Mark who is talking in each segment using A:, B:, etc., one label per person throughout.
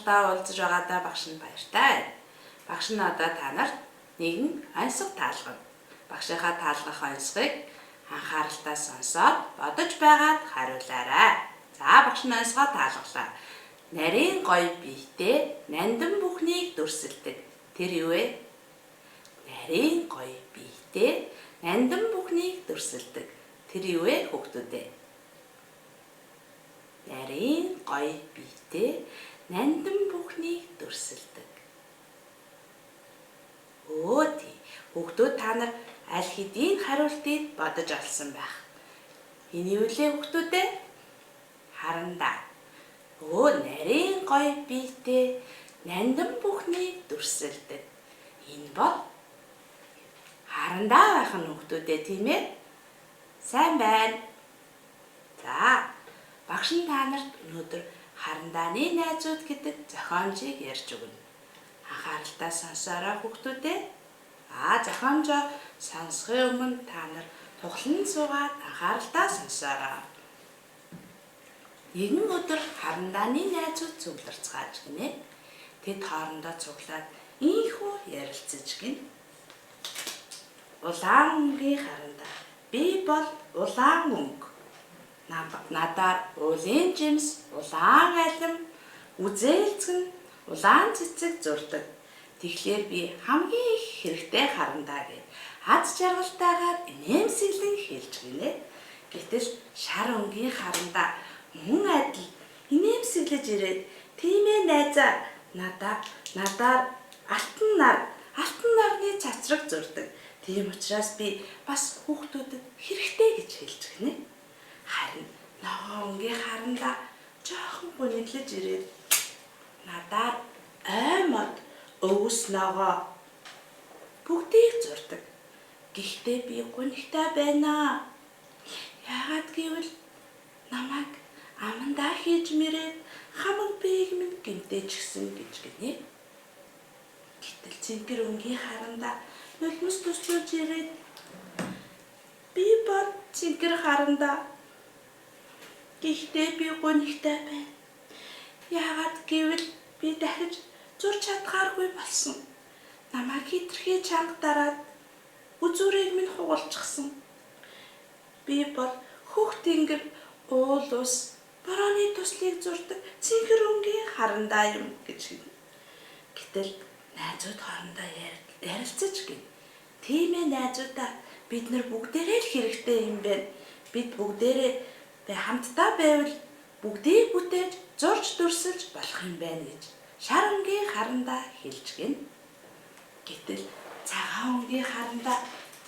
A: сургалтаа уулзаж байгаадаа багш нь баяртай. Багш нь одоо та нарт нэгэн онцгой таалгана. Багшийнхаа таалгах онцгойг анхааралтай сонсоод бодож байгаад хариулаарай. За багш нь онцгой таалглаа. Нарийн гоё биетэй нандин бүхнийг дүрсэлдэг. Тэр юу вэ? Нарийн гоё биетэй нандин бүхнийг дүрсэлдэг. Тэр юу вэ хүүхдүүдээ? Нарийн гоё биетэй нандин бүхнийг дүрсэлдэг. Тий. Хүүхдүүд та нар аль хэдийн хариултыг бодож олсон байх. Энэ юу вэ хүүхдүүдээ? Харандаа. Нарийн гоё биетэй нандин бүхнийг дүрсэлдэг. Энэ бол харандаа байх нь хүүхдүүдээ, тийм ээ? Сайн байна. За, багш нь та нарт өнөөдөр харандааны найзууд гэдэг зохиомжийг ярьж өгнө. Анхааралтай сонсоорой хүүхдүүдээ. Зохиомжоо сонсохын өмнө та нар тухлан суугаад анхааралтай сонсоорой. Нэгэн өдөр харандааны найзууд цугларцгааж гинэ. Тэд хоорондоо цуглаад ийхүү ярилцаж гин. Улаан өнгийн харандаа. Би бол улаан өнгө. Надаар уулын жимс, улаан алим, үзээлцгэн, улаан цэцэг зурдаг. Тэгэхээр би хамгийн их хэрэгтэй харандаа гэж аз жаргалтайгаар инээмсэглэн хэлж гинэ. Гэтэл шар өнгийн харандаа мөн адил инээмсэглэж ирээд тийм ээ найзаа, надаар алтан нарны цацраг зурдаг. Тийм учраас би бас хүүхдүүдэд хэрэгтэй гэж хэлж гинэ. Харин ногоон өнгийн харандаа жоохон гуниглаж ирээд надаар ой мод, өвс ногоо бүгдийг зурдаг. Гэхдээ би гунигтай байна. Яагаад гэвэл намайг амандаа хийж мэрээд хамаг биеиг минь гэмтээчихсэн гэж гинэ. Гэтэл цэнгэр өнгийн харандаа нулимс туслуулж ирээд би бол цэнгэр харандаа. Гэхдээ би гунигтай байна. Яагаад гэвэл би дахиж зурж чадхааргүй болсон. Намайг хитрхээ чанга дараад үзүүрийг минь хугалчихсан. Би бол хөх тэнгэр, уул ус, борооны туслыг зурдаг цэнгэр өнгийн харандаа юм гэж хэлнэ. Гэтэл найзууд хоорондоо ярилцаж гин. Тийм ээ найзуудаа, бид нар бүгдээрээ л хэрэгтэй юм байна. Бид бүгдээрээ хамтдаа байвал бүгдийг бүтээж зурж дүрсэлж болох юм байна гэж шар өнгийн харандаа хэлж гин. Гэтэл цагаан өнгийн харандаа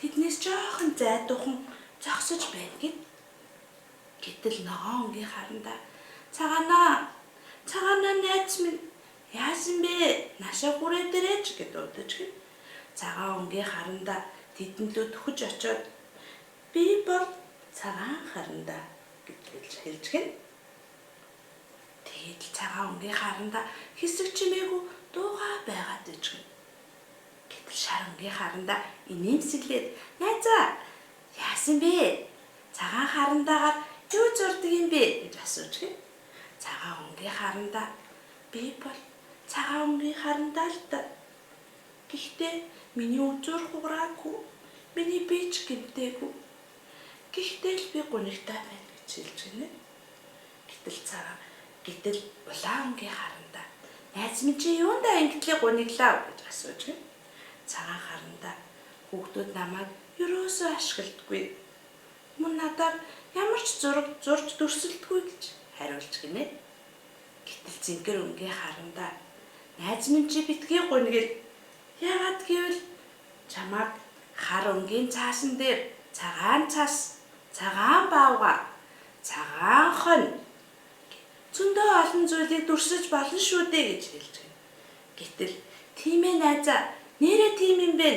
A: тэднээс жоохон зайдуухан зогсож байна гин. Гэтэл ногоон өнгийн харандаа цагаанаа найз минь яасан бэ? Нашаа хүрээ дээрээч гэд удаж гин. Цагаан өнгийн харандаа тэдэнд хүж очоод би бол цагаан харандаа гэж хэлж гин. Тэгээд цагаан өнгийн харандаа хэсэг чимээгүй дуугаа байгаад иж гин. Гэтэл шар өнгийн харандаа инээмсэглээд найзаа яасан бэ? Цагаан харандаагаар юу зурдаг юм бэ гэж асууж гин. Цагаан өнгийн харандаа би бол цагаан өнгийн харандаа л да. Гэхдээ миний үзүүр хугараагүй, миний бие ч гэмтээгүй. Гэхдээ л би гунигтай байна гэж хэлж гинэ. Гэтэл улаан өнгийн харандаа найз минь чи юундаа ингэтлээ гуниглаа гэж асууж гин. Цагаан харандаа хүүхдүүд намайг ерөөсөө ашигладаггүй. Мөн надаар ямар ч зураг зурж дүрсэлдэггүй гэж хариулж гинэ. Гэтэл цэнгэр өнгийн харандаа найз минь чи битгий гунигл. Яагаад гэвэл чамайг хар өнгийн цаасан дээр цагаан цас, цагаан баавга, цагаан хонь зөндөө олон зүйлийг дүрсэж болно шүү дээ гэж хэлж гин. Гэтэл тийм ээ найзаа, нэрээ тийм юм бэ?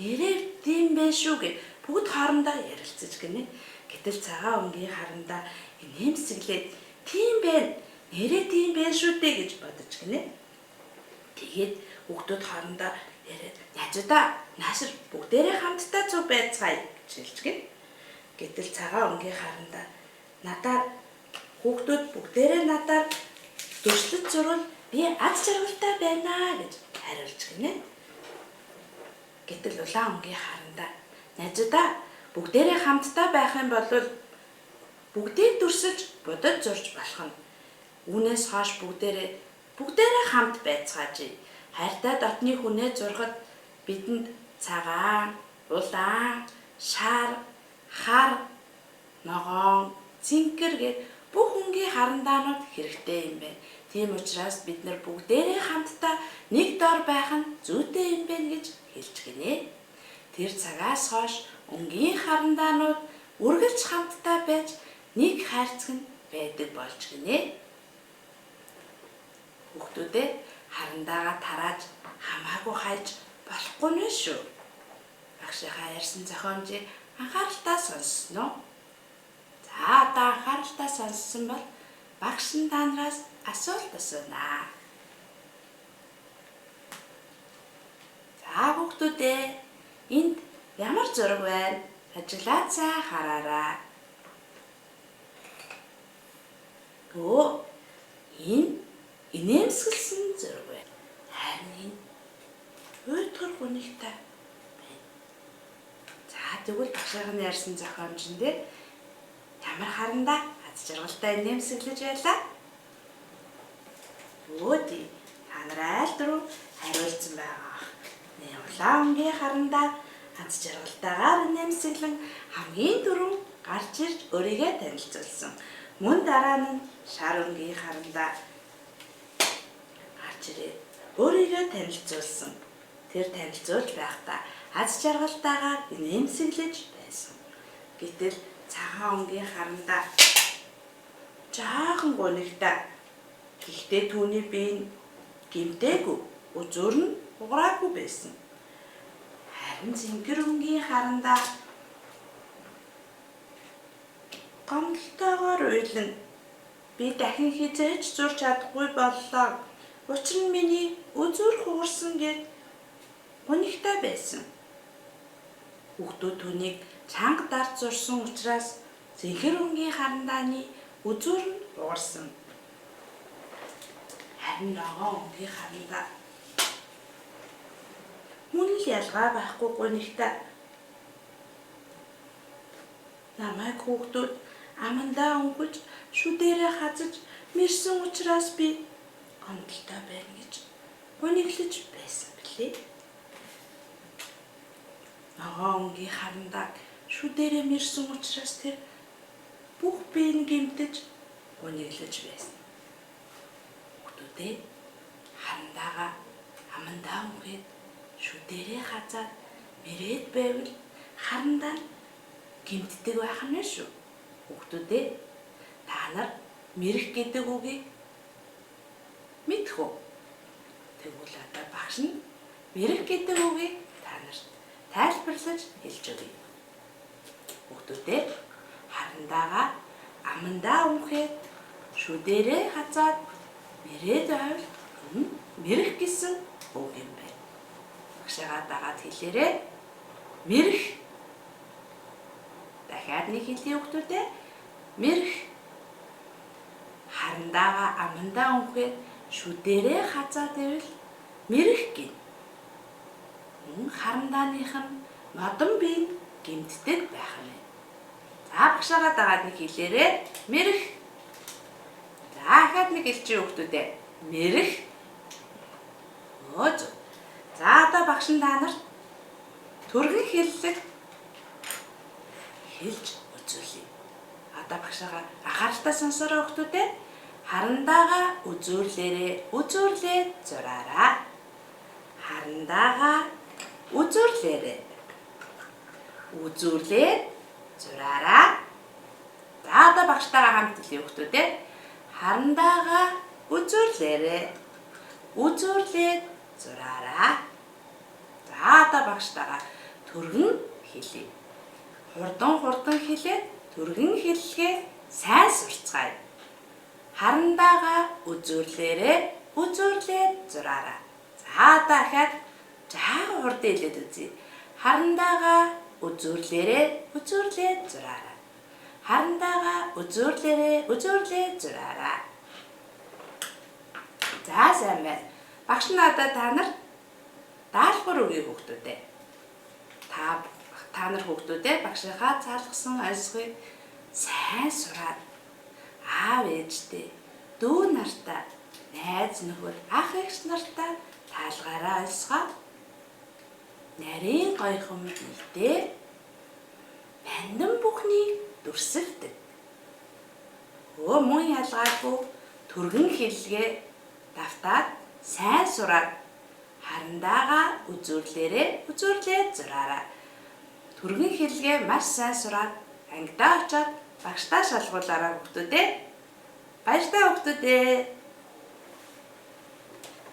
A: Нэрээ тийм байх шүү гэж бүгд хоорондоо ярилцаж гинэ. Гэтэл цагаан өнгийн харандаа инээмсэглээд тийм байна. Нэрээ тийм байх шүү дээ гэж бодож гинэ. Тэгээд хүүхдүүд хоорондоо яриад найзуудаа наашир бүгдээрээ хамтдаа цуг байцгаая гэж хэлж гин. Гэтэл цагаан өнгийн харандаа надаар хүүхдүүд бүгдээрээ надаар дүрслэж зурвал Би аз жаргалтай байна гэж хариулж гинэ. Гэтэл улаан өнгийн харандаа найзуудаа бүгдээрээ хамтдаа байх юм бол бүгдийг дүрсэлж бодож зурж болох нь. Үүнээс хойш бүгдээрээ хамт байцгааж хайртай дотны хүнээ зурхад бидэнд цагаан, улаан, шар, хар, ногоон, цэнхэр гээд бүх өнгийн харандаанууд хэрэгтэй юм байна. Тийм учраас бид нар бүгдээрээ хамтдаа нэг дор байх нь зүйтэй юм байна гэж хэлж гинэ. Тэр цагаас хойш өнгийн харандаанууд үргэлж хамтдаа байж нэг хайрцаг нь байдаг болж гинэ. Хүүхдүүдээ харандаагаа тарааж хамаагүй хайж болохгүй нэ шүү. Багшийнхаа ярьсан зохиомжийг анхааралтай сонссон уу? За одоо анхааралтай сонссон бол багш нь та нараас асуулт асуунаа. За хүүхдүүдээ энд ямар зураг байна? Ажиглаад сайн хараарай. Энэ инээмсэглсэн зураг байна. Харин энэ уйтгар гунигтай байна. За тэгвэл багшийн ярьсан зохиомжн дээр ямар харандаа аз жаргалтай инээмсэглэж байлаа? Өөдий та нар айл дөрөв хариулсан байгаа. Улаан өнгийн харандаа аз жаргалтайгаар инээмсэглэн хамгийн түрүүн гарч ирж өөрийгөө танилцуулсан. Мөн дараа нь шар өнгийн харандаа гарч ирээд өөрийгөө танилцуулсан. Тэр танилцуулж байхдаа аз жаргалтайгаар инээмсэглэж байсан. Гэтэл цагаан өнгийн харандаа жаахан гунигтай. Гэхдээ түүний бие нь гэмтээгүй, үзүүр нь уграагүй байсан. Харин цэнхэр өнгийн харандаа гомдолтойгоор уйлан би дахин хизээж зурж чадахгүй боллоо. Учир нь миний үзүүр хугарсан гэд гунигтай байсан. Хүүхдүүд түүнийг чанга дарж зурсан учраас цэнхэр өнгийн харандааны үзүүр нь угарсан. Харин ногоон өнгийн харандаа мөн л ялгаа байхгүй гунигтай. Намайг хүүхдүүд амандаа өнгөж шүдээрээ хазаж мэрсэн учраас би гомдолтой байна гэж гуниглаж байсан билээ. Ногоон өнгийн харандааг шүдээрээ мэрсэн учраас тэр бүх бие нь гэмтэж гуниглаж байсан. Хүүхдүүдээ харандаагаа амандаа өнгөд шүдээрээ хазаад мэрээд байвал харандаа гэмтдэг байх нь шүү. Хүүхдүүдээ та нар мэрэх гэдэг үгийг мэдэх үү? Тэгвэл одоо багш нь мэрэх гэдэг үгийг та нарт тайлбарлаж хэлж өгье. Хүүхдүүдээ харандаагаа амандаа өнгөд шүдээрээ хазаад мэрээд байвал мэрэх гэсэн үг юм байна. Багшаагаа дагаад хэлээрэй. Мэрэх. Дахиад нэг хэлье хүүхдүүдээ. Мэрэх. Харандаагаа амандаа өнгөд шүдээрээ хазаад байвал мэрэх гин. Харандааных нь модон бие нь гэмтдэг байх нь. За багшаагаа дагаад нэг хэлээрэй. Мэрэх. За дахиад нэг хэлчихье хүүхдүүдээ. Мэрэх. За одоо багш нь та нарт түргэн хэллэг хэлж үзүүлье. Одоо багшаагаа анхааралтай сонсороо хүүхдүүдээ. Харандаагаа үзүүрлээд зураарай. Харандаагаа үзүүрлээд зураарай. За одоо багштайгаа хамт хэлье хүүхдүүдээ. Харандаагаа үзүүрлээд зураарай. За одоо багштайгаа түргэн хэлье. Хурдан хэлээд түргэн хэллэгээ сайн сурцгаая. Харандаагаа үзүүрлээд зураарай. За дахиад жаахан хурдан хэлээд үзье. Харандаагаа үзүүрлээд зураарай. Харандаагаа үзүүрлээд зураарай. За сайн байна. Багш надад та нар даалгавар өгье хүүхдүүдээ. Та нар хүүхдүүдээ багшийнхаа заалгасан онцгойг сайн сураад аав ээжтэй, дүү нартай, найз нөхөд, ах эгч нартай таалгаараа ольсгоо. Нарийн гойхон бэлдээ бандам бүхнийг дүрсэлдэг. Мөн ялгаагүй түргэн хэллэгээ давтаад сайн сураад харандаага үзүүрлээд зураараа. Түргэн хэллэгээ маш сайн сураад ангидаа очоод багштаа шалгуулаараа хүүхдүүдээ. Баяртай хүүхдүүдээ.